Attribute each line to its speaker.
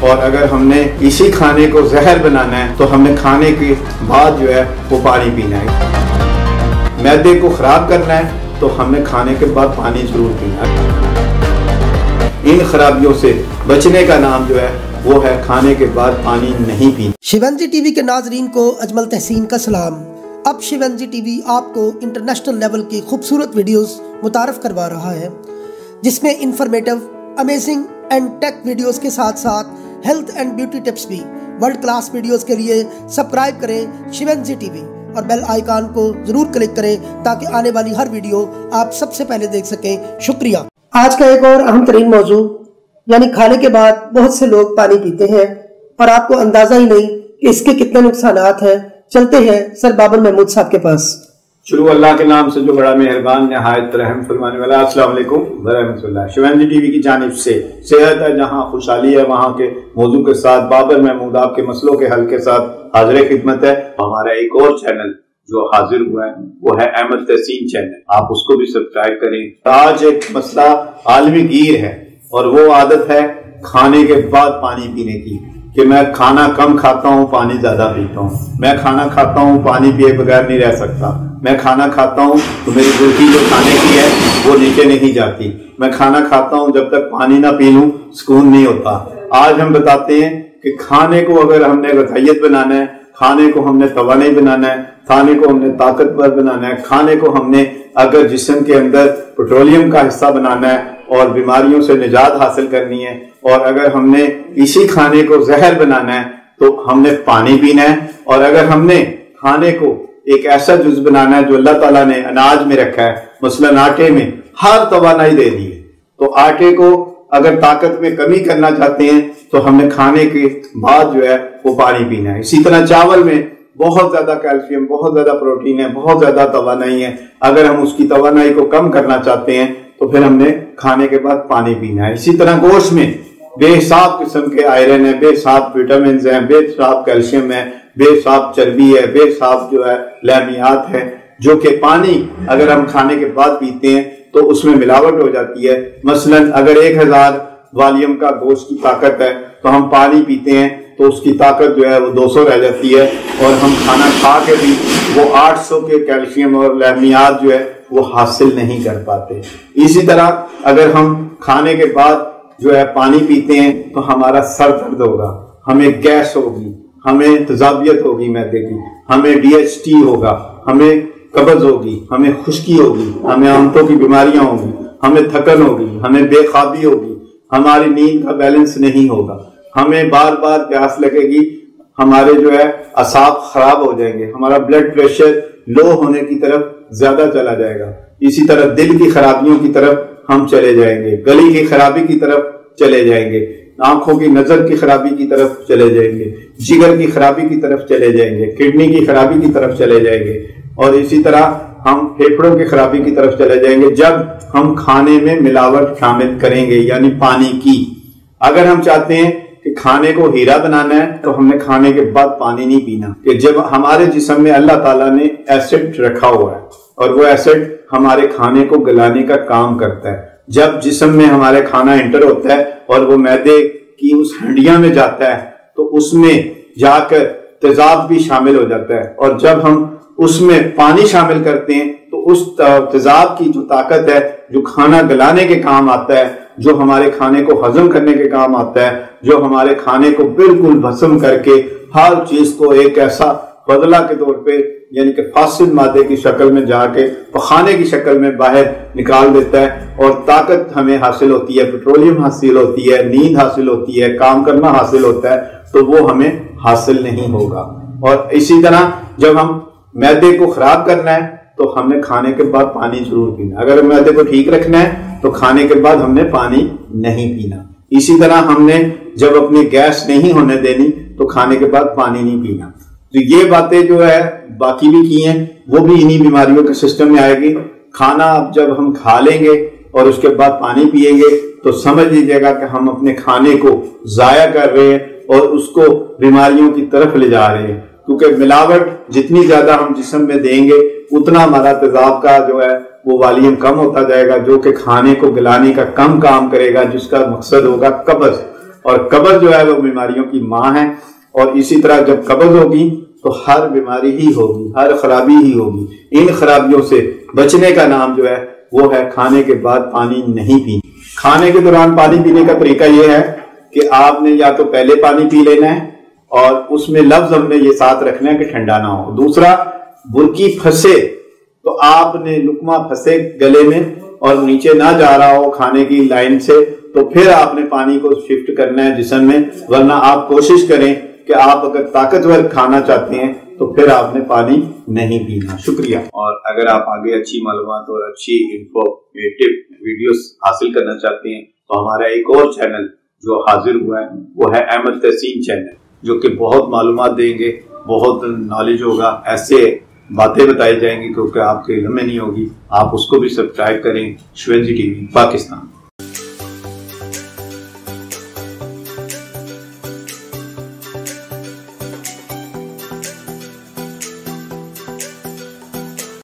Speaker 1: और अगर हमने इसी खाने को जहर बनाना है तो हमने खाने के बाद जो है वो पानी पीना है। मैदे को खराब करना है तो हमने खाने के बाद पानी जरूर पीना है। इन खराबियों से बचने का नाम जो है वो है खाने के बाद पानी नहीं पीना।
Speaker 2: शिवंजी टीवी के नाजरीन को अजमल तहसीन का सलाम। अब शिवंजी टीवी आपको इंटरनेशनल लेवल की खूबसूरत वीडियोस मुतारफ करवा रहा है, जिसमें informative, amazing and take videos के साथ साथ हेल्थ एंड ब्यूटी टिप्स भी। वर्ल्ड क्लास वीडियोस के लिए सब्सक्राइब करें शिवंजी टीवी और बेल आइकन को जरूर क्लिक करें ताकि आने वाली हर वीडियो आप सबसे पहले देख सकें। शुक्रिया। आज का एक और अहम तरीन मौजू यानी खाने के बाद बहुत से लोग पानी पीते हैं और आपको अंदाजा ही नहीं कि इसके कितने नुकसानात हैं। चलते हैं सर बाबर महमूद साहब के पास।
Speaker 1: शुरू अल्लाह के नाम से जो बड़ा मेहरबान निहायत रहम फरमाने वाला। अस्सलाम वालेकुम व रहमतुल्लाह। शिवंजी टीवी की जानिब से सेहत है जहाँ खुशहाली है वहाँ के मौजू के साथ बाबर महमूद आपके मसलों के हल के साथ हाजिर खिदमत है। हमारा एक और चैनल जो हाजिर हुआ है वो है अहमद तहसीन चैनल, आप उसको भी सब्सक्राइब करें। आज एक मसला आलमगीर है और वो आदत है खाने के बाद पानी पीने की कि मैं खाना कम खाता हूँ, पानी ज्यादा पीता हूँ। मैं खाना खाता हूँ, पानी पिए बगैर नहीं रह सकता। मैं खाना खाता हूँ तो मेरी गुर्गी जो खाने की है वो नीचे नहीं जाती। मैं खाना खाता हूँ जब तक पानी ना पी लूं सुकून नहीं होता। आज हम बताते हैं कि खाने को अगर हमने गज़ाइयत बनाना है, खाने को हमने तवानाई बनाना है, खाने को हमने ताकतवर बनाना है, खाने को हमने अगर जिस्म के अंदर पेट्रोलियम का हिस्सा बनाना है और बीमारियों से निजात हासिल करनी है, और अगर हमने इसी खाने को जहर बनाना है तो हमने पानी पीना है। और अगर हमने खाने को एक ऐसा जुज बनाना है जो अल्लाह ताला ने अनाज में रखा है, मसलन आटे में हर तवानाई दे दी है, तो आटे को अगर ताकत में कमी करना चाहते हैं तो हमने खाने के बाद जो है वो पानी पीना है। इसी तरह चावल में बहुत ज्यादा कैल्शियम, बहुत ज्यादा प्रोटीन है, बहुत ज्यादा तवानाई है। अगर हम उसकी तवानाई को कम करना चाहते हैं तो फिर हमने खाने के बाद पानी पीना है। इसी तरह गोश्त में बेहिसाब किस्म के आयरन है, बेहिसाब विटामिन है, बेहिसाब कैल्शियम है, बेहिसाब चर्बी है, बेहिसाब जो है लहमियात है, जो कि पानी अगर हम खाने के बाद पीते हैं तो उसमें मिलावट हो जाती है। मसलन अगर 1000 वॉल्यूम का गोश्त की ताकत है तो हम पानी पीते हैं तो उसकी ताकत जो है वो 200 रह जाती है, और हम खाना खा के भी वो 800 के कैल्शियम और लहमियात जो है वो हासिल नहीं कर पाते। इसी तरह अगर हम खाने के बाद जो है पानी पीते हैं तो हमारा सर दर्द होगा, हमें गैस होगी, हमें तजाबियत होगी मैदे की, हमें DHT होगा, हमें कब्ज होगी, हमें खुश्की होगी, हमें आंतों की बीमारियां होगी, हमें थकन होगी, हमें बेखाबी होगी, हमारी नींद का बैलेंस नहीं होगा, हमें बार बार प्यास लगेगी, हमारे जो है असाब खराब हो जाएंगे, हमारा ब्लड प्रेशर लो होने की तरफ ज्यादा चला जाएगा। इसी तरह दिल की खराबियों की तरफ हम चले जाएंगे, गले की खराबी की तरफ चले जाएंगे, आंखों की नजर की खराबी की तरफ चले जाएंगे, जिगर की खराबी की तरफ चले जाएंगे, किडनी की खराबी की तरफ चले जाएंगे, और इसी तरह हम फेफड़ों की खराबी की तरफ चले जाएंगे जब हम खाने में मिलावट शामिल करेंगे यानी पानी की। अगर हम चाहते हैं कि खाने को हीरा बनाना है तो हमने खाने के बाद पानी नहीं पीना, कि जब हमारे जिस्म में अल्लाह ताला ने एसिड रखा हुआ है और वो एसिड हमारे खाने को गलाने का काम करता है। जब जिस्म में हमारे खाना एंटर होता है और वो मैदे की उस हंडिया में जाता है तो उसमें जाकर तेजाब भी शामिल हो जाता है, और जब हम उसमें पानी शामिल करते हैं तो उस तेजाब की जो ताकत है जो खाना गलाने के काम आता है, जो हमारे खाने को हजम करने के काम आता है, जो हमारे खाने को बिल्कुल भस्म करके हर चीज को एक ऐसा बदला के तौर पे यानी कि फासिद मादे की शक्ल में जाके पखाने की शक्ल में बाहर निकाल देता है, और ताकत हमें हासिल होती है, पेट्रोलियम हासिल होती है, नींद हासिल होती है, काम करना हासिल होता है, तो वो हमें हासिल नहीं होगा। और इसी तरह जब हम मैदे को खराब करना है तो हमने खाने के बाद पानी जरूर पीना। अगर मैदे को ठीक रखना है तो खाने के बाद हमने पानी नहीं पीना। इसी तरह हमने जब अपनी गैस नहीं होने देनी तो खाने के बाद पानी नहीं पीना। तो ये बातें जो है बाकी भी की हैं, वो भी इन्हीं बीमारियों के सिस्टम में आएगी। खाना अब जब हम खा लेंगे और उसके बाद पानी पिएंगे तो समझ लीजिएगा कि हम अपने खाने को जाया कर रहे हैं और उसको बीमारियों की तरफ ले जा रहे हैं, क्योंकि मिलावट जितनी ज्यादा हम जिस्म में देंगे उतना हमारा तेजाब का जो है वो वॉल्यूम कम होता जाएगा, जो कि खाने को गलाने का कम काम करेगा, जिसका मकसद होगा कब्ज। और कब्ज जो है वो बीमारियों की माँ है। और इसी तरह जब कब्ज होगी तो हर बीमारी ही होगी, हर खराबी ही होगी। इन खराबियों से बचने का नाम जो है वो है खाने के बाद पानी नहीं पीना। खाने के दौरान पानी पीने का तरीका यह है कि आपने या तो पहले पानी पी लेना है और उसमें लफ्ज हमने ये साथ रखना है कि ठंडा ना हो। दूसरा, बुरकी फंसे तो आपने लुकमा फंसे गले में और नीचे ना जा रहा हो खाने की लाइन से, तो फिर आपने पानी को शिफ्ट करना है जिस्म में। वरना आप कोशिश करें कि आप अगर ताकतवर खाना चाहते हैं तो फिर आपने पानी नहीं पीना। शुक्रिया। और अगर आप आगे अच्छी मालूमात और अच्छी इंफॉर्मेटिव वीडियोस हासिल करना चाहते हैं तो हमारा एक और चैनल जो हाजिर हुआ है वो है अहमद तहसीन चैनल, जो कि बहुत मालूमात देंगे, बहुत नॉलेज होगा, ऐसे बातें बताई जाएंगी क्योंकि आपके इल्म में नहीं होगी। आप उसको भी सब्सक्राइब करें। शिवेंजी टीवी पाकिस्तान।